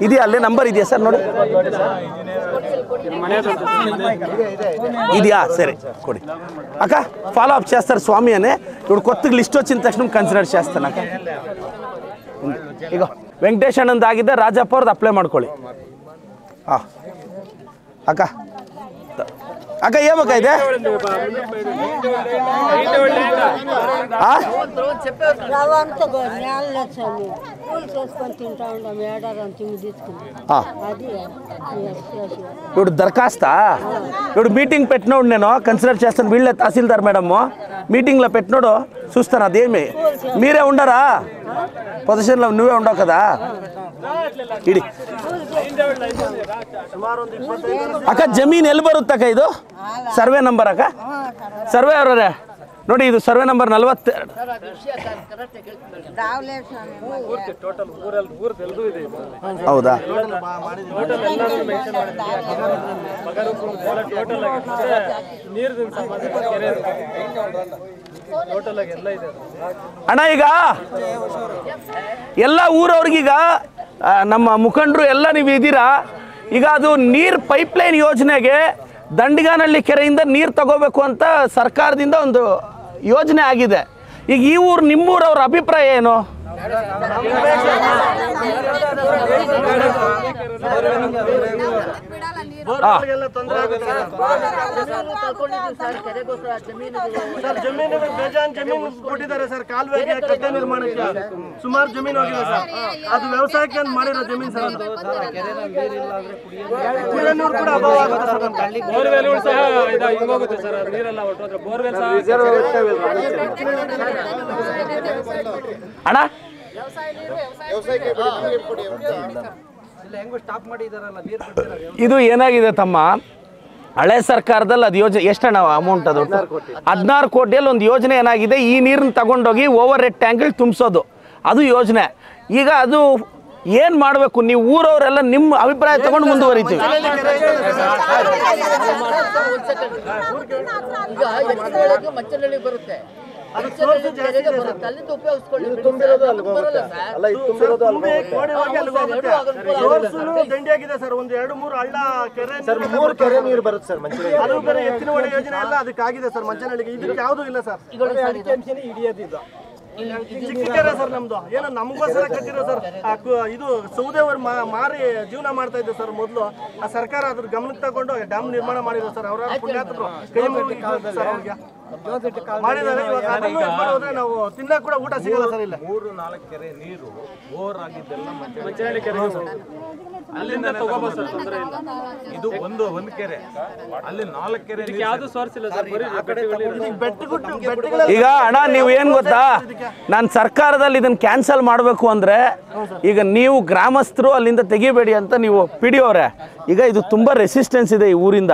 ಇದೆಯಾ ಅಲ್ಲೇ ನಂಬರ್ ಇದೆಯಾ ಸರ್ ನೋಡಿ ಇದೆಯಾ సరే ಕೊಡಿ అక్క ఫాలో అప్ చేస్తారు స్వామి అనే ఇప్పుడు కొత్తగా లిస్ట్ వచ్చిన తక్షణ కన్సిడర్ చేస్తాను అక్క ಈಗ ವೆಂಕಟೇಶ್ ಅಣ್ಣಂದು ಆಗಿದೆ ರಾಜಪ್ಪ ಅವ್ರದ್ದು ಅಪ್ಲೈ ಮಾಡ್ಕೊಳ್ಳಿ ಅಕ್ಕ ಅಕ್ಕ ಏಬೇಕಾಗಿದೆ ఇప్పుడు దరఖాస్తా ఇప్పుడు మీటింగ్ పెట్టినోడు నేను కన్సిడర్ చేస్తాను వీళ్ళే తహసీల్దార్ మేడము మీటింగ్లో పెట్టినోడు చూస్తాను అదేమి మీరే ఉండరా పొజిషన్లో నువ్వే ఉండవు కదా ಇಡಿ ಅಕ್ಕ ಜಮೀನು ಎಲ್ಲಿ ಬರುತ್ತಕ್ಕ ಇದು ಸರ್ವೆ ನಂಬರ್ ಅಕ್ಕ ಸರ್ವೆ ಅವರೇ ನೋಡಿ ಇದು ಸರ್ವೆ ನಂಬರ್ 42 ಹೌದಾ ಅಣ್ಣ ಈಗ ಎಲ್ಲ ಊರವ್ರಿಗೀಗ ನಮ್ಮ ಮುಖಂಡರು ಎಲ್ಲ ನೀವು ಇದ್ದೀರಾ ಈಗ ಅದು ನೀರು ಪೈಪ್ಲೈನ್ ಯೋಜನೆಗೆ ದಂಡಿಗಾನಹಳ್ಳಿ ಕೆರೆಯಿಂದ ನೀರು ತಗೋಬೇಕು ಅಂತ ಸರ್ಕಾರದಿಂದ ಒಂದು ಯೋಜನೆ ಆಗಿದೆ ಈಗ ಈ ಊರು ನಿಮ್ಮೂರವ್ರ ಅಭಿಪ್ರಾಯ ಏನು ಜಮೀನು ಬೇಜಾನ್ ಜಮೀನು ಕೊಟ್ಟಿದ್ದಾರೆ ಸರ್ ಕಾಲುವೆಗೆ ಕಟ್ಟೆ ನಿರ್ಮಾಣಕ್ಕೆ ಸುಮಾರು ಜಮೀನು ಹೋಗಿದೆ ಸರ್ ಅದು ವ್ಯವಸಾಯಕ್ಕೆ ಅಂತ ಮಾಡಿರೋ ಜಮೀನು ಸರ್ ಕುಡಿಯೋ ನೀರು ಕೂಡ ಅಭಾವ ಆಗುತ್ತೆ ಸರ್ ಬೋರ್ವೆಲ್ ಸಹ ಹಿಂಗೋಗುತ್ತೆ ಸರ್ ನೀರೆಲ್ಲ ಹೊರಟೋದ್ರೆ ಬೋರ್ವೆಲ್ ಸಹ ಅಣ್ಣ ಇದು ಏನಾಗಿದೆ ತಮ್ಮ ಹಳೆ ಸರ್ಕಾರದಲ್ಲಿ ಅದು ಯೋಜನೆ ಎಷ್ಟಣ್ಣ ಅಮೌಂಟ್ ಅದು 16 ಕೋಟಿಯಲ್ಲಿ ಒಂದು ಯೋಜನೆ ಏನಾಗಿದೆ ಈ ನೀರನ್ನ ತಗೊಂಡೋಗಿ ಓವರ್ ಹೆಡ್ ಟ್ಯಾಂಕಲ್ಲಿ ತುಂಬಿಸೋದು ಅದು ಯೋಜನೆ ಈಗ ಅದು ಏನು ಮಾಡಬೇಕು ನೀವು ಊರವರೆಲ್ಲ ನಿಮ್ಮ ಅಭಿಪ್ರಾಯ ತಗೊಂಡು ಮುಂದುವರಿತೀವಿ ದಂಡಿಯಾಗಿದೆ ಸರ್ ಒಂದು 2-3 ಹಳ್ಳ ಕೆರೆ 3 ಕೆರೆ ನೀರು ಬರುತ್ತೆ ಸರ್ ಅದು ಬೇರೆ ಎತ್ತಿನ ಹೊಳೆ ಯೋಜನೆ ಎಲ್ಲ ಅದಕ್ಕಾಗಿದೆ ಸರ್ ಮಂಚನಹಳ್ಳಿಗೆ ಇದಕ್ಕೆ ಯಾವುದೂ ಇಲ್ಲ ಸರ್ ಹಿಡಿಯೋದಿಲ್ಲ ಚಿಕ್ಕಿಕೆರೆ ಸರ್ ನಮ್ದು ಏನೋ ನಮಗೋಸ್ಕರ ಕಟ್ಟಿರೋ ಸರ್ ಇದು ಸೌದೆವರು ಮಾರಿ ಜೀವನ ಮಾಡ್ತಾ ಇದ್ದೆ ಸರ್ ಮೊದಲು ಆ ಸರ್ಕಾರ ಅದ್ರ ಗಮನಕ್ಕೆ ತಗೊಂಡು ಡ್ಯಾಮ್ ನಿರ್ಮಾಣ ಮಾಡಿದ್ರು ಸರ್ ಅವರ ಪುಣ್ಯಾತ್ಮರು ಕೈ ಸರ್ ಅವ್ರಿಗೆ ಮಾಡಿದ್ದಾರೆ ಇವಾಗ ಅದನ್ನು ಹೋದ್ರೆ ನಾವು ತಿನ್ನಕ್ ಕೂಡ ಊಟ ಸಿಗಲ್ಲ ಸರ್ ಇಲ್ಲ 3-4 ಕೆರೆ ನೀರು ಬೋರ್ ಆಗಿದ್ದೆಲ್ಲ ಮಂಚನಹಳ್ಳಿ ಕೆರೆ ಅಲ್ಲಿಂದ ತಗೋಬಹುದು ಸರ್ ತೊಂದರೆ ಇಲ್ಲ ಇದು ಒಂದು ಕೆರೆ ಅಲ್ಲಿ 4 ಕೆರೆ ಯಾವುದು ಸೋರ್ಸ್ ಇಲ್ಲ ಸರ್ ಈಗ ಅಣ್ಣ ನೀವು ಏನ್ ಗೊತ್ತಾ ನಾನು ಸರ್ಕಾರದಲ್ಲಿ ಇದನ್ನ ಕ್ಯಾನ್ಸಲ್ ಮಾಡಬೇಕು ಅಂದ್ರೆ ಈಗ ನೀವು ಗ್ರಾಮಸ್ಥರು ಅಲ್ಲಿಂದ ತೆಗಿಬೇಡಿ ಅಂತ ನೀವು ಪಿಡಿ ಅವರೇ ಈಗ ಇದು ತುಂಬಾ ರೆಸಿಸ್ಟೆನ್ಸ್ ಇದೆ ಈ ಊರಿಂದ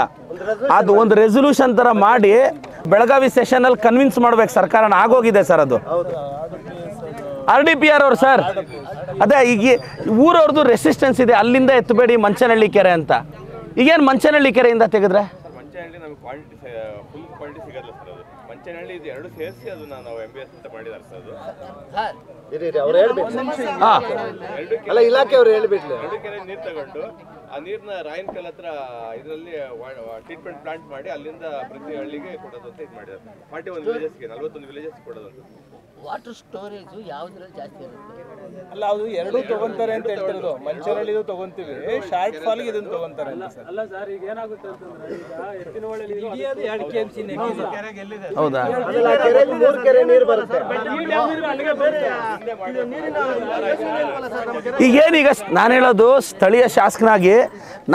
ಅದು ಒಂದು ರೆಸೊಲ್ಯೂಷನ್ ತರ ಮಾಡಿ ಬೆಳಗಾವಿ ಸೆಷನ್ ಅಲ್ಲಿ ಕನ್ವಿನ್ಸ್ ಮಾಡ್ಬೇಕು ಸರ್ಕಾರನ ಆಗೋಗಿದೆ ಸರ್ ಅದು RDPR ಅವ್ರು ಸರ್ ಅದೇ ಈಗ ಊರವ್ರದ್ದು ರೆಸಿಸ್ಟೆನ್ಸ್ ಇದೆ ಅಲ್ಲಿಂದ ಎತ್ತಬೇಡಿ ಮಂಚನಹಳ್ಳಿ ಕೆರೆ ಅಂತ ಈಗೇನು ಮಂಚನಹಳ್ಳಿ ಕೆರೆಯಿಂದ ತೆಗೆದ್ರೆ ಮಂಚನಹಳ್ಳಿ ನಮಗೆ ಕ್ವಾಲಿಟಿ ಫುಲ್ ಕ್ವಾಲಿಟಿ ಸಿಗಲ್ಲ ಸರ್ ಅದು ಮಂಚನಹಳ್ಳಿ ಇದು ಎರಡು ಸೇರಿಸಿ ಅದು ನಾವು MBS ಅಂತ ಮಾಡಿದ್ದಾರೆ ಸರ್ ಅದು ಅವ್ರು ಹೇಳ್ಬೇಕು ಅಲ್ಲ ಇಲಾಖೆ ಅವ್ರು ಹೇಳ್ಬೇಕು 2 ಕೆರೆ ನೀರು ತಗೊಂಡು ಆ ನೀರನ್ನ ರಾಯನ್ಕಲ್ ಹತ್ರ ಇದರಲ್ಲಿ ಟ್ರೀಟ್ಮೆಂಟ್ ಪ್ಲಾಂಟ್ ಮಾಡಿ ಅಲ್ಲಿಂದ ಪ್ರತಿ ಹಳ್ಳಿಗೆ ಕೊಡೋದು ಅಂತ ಇದು ಮಾಡಿದ್ದಾರೆ 41 ವಿಲೇಜಸ್ಗೆ 41 ವಿಲೇಜಸ್ ಕೊಡೋದು ಅಂತ ವಾಟರ್ ಸ್ಟೋರೇಜ್ ಯಾವುದ್ರಲ್ಲಿ ಜಾಸ್ತಿ ಇರುತ್ತೆ ಅಲ್ಲ ಅದು ಎರಡೂ ತಗೊಂತಾರೆ ಅಂತ ಹೇಳ್ತಿರೋದು ಮಂಚನಹಳ್ಳಿದು ತಗೊಂತೀವಿ ಶಾರ್ಟ್ ಫಾಲ್ ಇದನ್ನ ತಗೊಂತಾರೆ ಅಲ್ಲ ಸರ್ ಈಗ ಏನಾಗುತ್ತೆ ಅಂತಂದ್ರೆ ಈಗ ಎತ್ತಿನ ಹೊಳೆಲಿ ಇಡಿಯೋದು 2 KMC ಕೆರೆಗೆ ಎಲ್ಲಿದೆ ಹೌದಾ ಕೆರೆಯಲ್ಲಿ 3 ಕೆರೆ ನೀರು ಬರುತ್ತೆ ಈಗೇನೀಗ ನಾನು ಹೇಳೋದು ಸ್ಥಳೀಯ ಶಾಸಕನಾಗಿ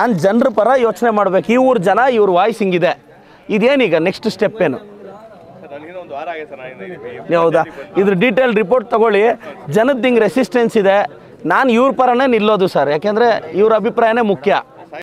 ನಾನು ಜನರ ಪರ ಯೋಚನೆ ಮಾಡ್ಬೇಕು ಈ ಊರು ಜನ ಇವ್ರ ವಾಯ್ಸ್ ಹಿಂಗಿದೆ ಇದೇನೀಗ ನೆಕ್ಸ್ಟ್ ಸ್ಟೆಪ್ ಏನು ಒಂದು ವಾರ ಆಗಿದೆ ಸರ್ ಹೌದಾ ಇದ್ರ ಡೀಟೇಲ್ ರಿಪೋರ್ಟ್ ತಗೊಳ್ಳಿ ಜನದ ಹಿಂಗೆ ರೆಸಿಸ್ಟೆನ್ಸ್ ಇದೆ ನಾನು ಇವ್ರ ಪರನೇ ನಿಲ್ಲೋದು ಸರ್ ಯಾಕೆಂದರೆ ಇವ್ರ ಅಭಿಪ್ರಾಯನೇ ಮುಖ್ಯ